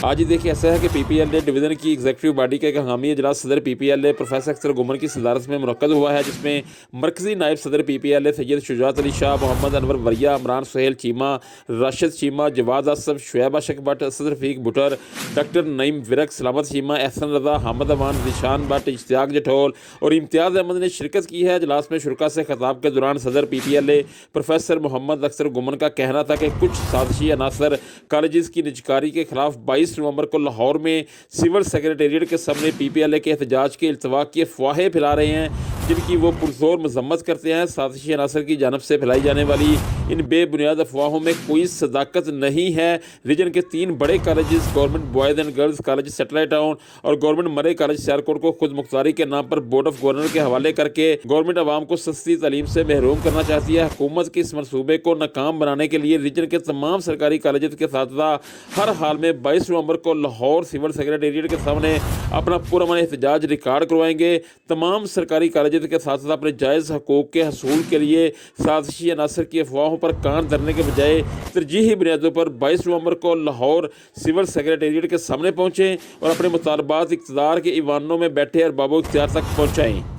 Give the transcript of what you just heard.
आज ही देखिए ऐसा है कि PPLA डिवीज़न की एग्जीक्यूटिव बॉडी का एक हंगामी इजलास सदर PPLA प्रोफेसर अख्तर गुमन की सदारत में मुनक्कद हुआ है, जिसमें मरकज़ी नायब सदर PPLA सैयद शुजात अली शाह, मोहम्मद अनवर वरिया, इमरान सुहेल चीमा, राशिद चीमा, जवाद असफ, शुएब आशिक भट्ट, असद रफ़ीक भुटर, डॉक्टर नईम विरक, सलामत चीमा, एहसन रज़ा, हामिद अमान, निशान भट्ट, इश्तियाक जठोल और इम्तियाज़ अहमद ने शिरकत की है। इजलास में शुरका से खिताब के दौरान सदर PPLA प्रोफेसर मोहम्मद अख्तर गुमन का कहना था कि कुछ साजिशी अनासर कॉलेज की निजकारी के खिलाफ 22 नवंबर को लाहौर में सिविल सेक्रेटेरिएट के सामने PPLA के एहतजाज के इल्तवा की अफवाहें फैला रहे हैं, जिनकी वो पुरजोर मजम्मत करते हैं। साजिशी अनासर की जानब से फैलाई जाने वाली इन बेबुनियाद अफवाहों में कोई सदाकत नहीं है। रीजन के 3 बड़े colleges government boys and girls college satellite town और गवर्नमेंट मरे कॉलेज सियालकोट को खुद मुख्तारी के नाम पर बोर्ड ऑफ गवर्नर के हवाले करके गवर्नमेंट आवाम को सस्ती तालीम से महरूम करना चाहती है। हुकूमत के इस मनसूबे को नाकाम बनाने के लिए रीजन के तमाम सरकारी कॉलेज के साथिया हर हाल में 22 नवंबर को लाहौर सिविल सेक्रेटेरिएट के सामने अपना पुरअमन एहतजाज रिकॉर्ड करवाएंगे। तमाम सरकारी कॉलेज के साथ अपने जायज़ हकूक़ के हसूल के लिए साजिशी अनासर की अफवाहों पर कान धरने के बजाय तरजीही बुनियादों पर 22 नवंबर को लाहौर सिविल सेक्रेटेरिएट के सामने पहुँचें और अपने मुतालबात इक़्तिदार के ईवानों में बैठे अरबाब इख्तियार तक पहुँचाएँ।